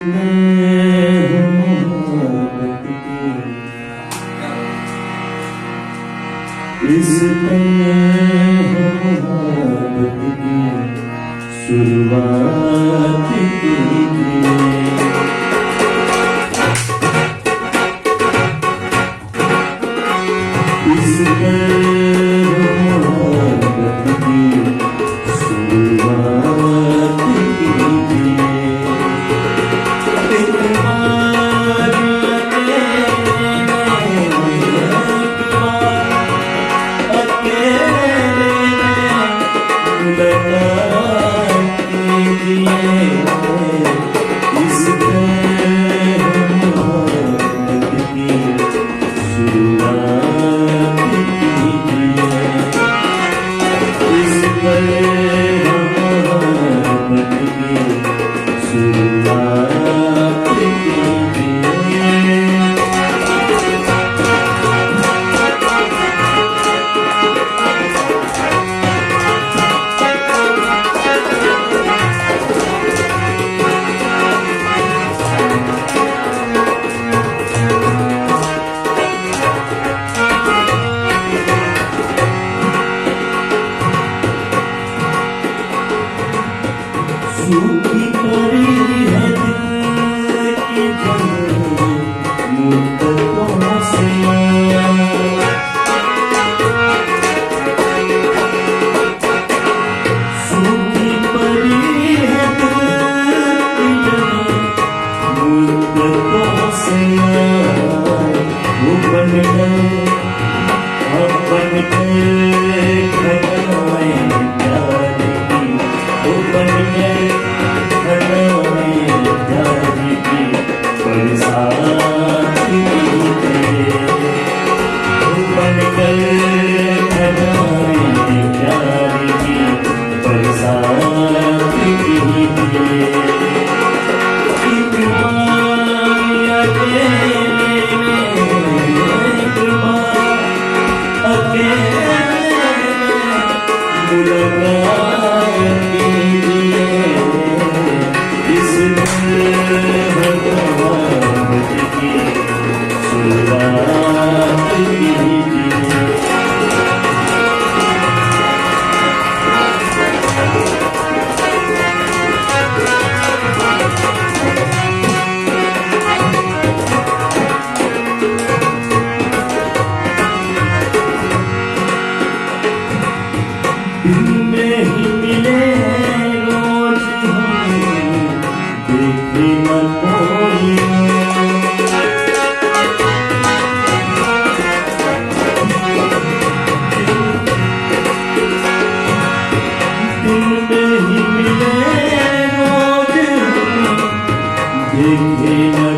इस मोहब्बत की शुरुआत कीजिए। इस मोहब्बत की शुरुआत कीजिए। सूखी पड़ी है दिल की मुद्दतों से। सूखी पड़ी है दिल की मुद्दतों से। वो बन गए घटाएं प्यार की। वो बन गए दिन में ही मिले रोज हमें देखे न कोई। दिन में ही मिले रोज हमें देखे न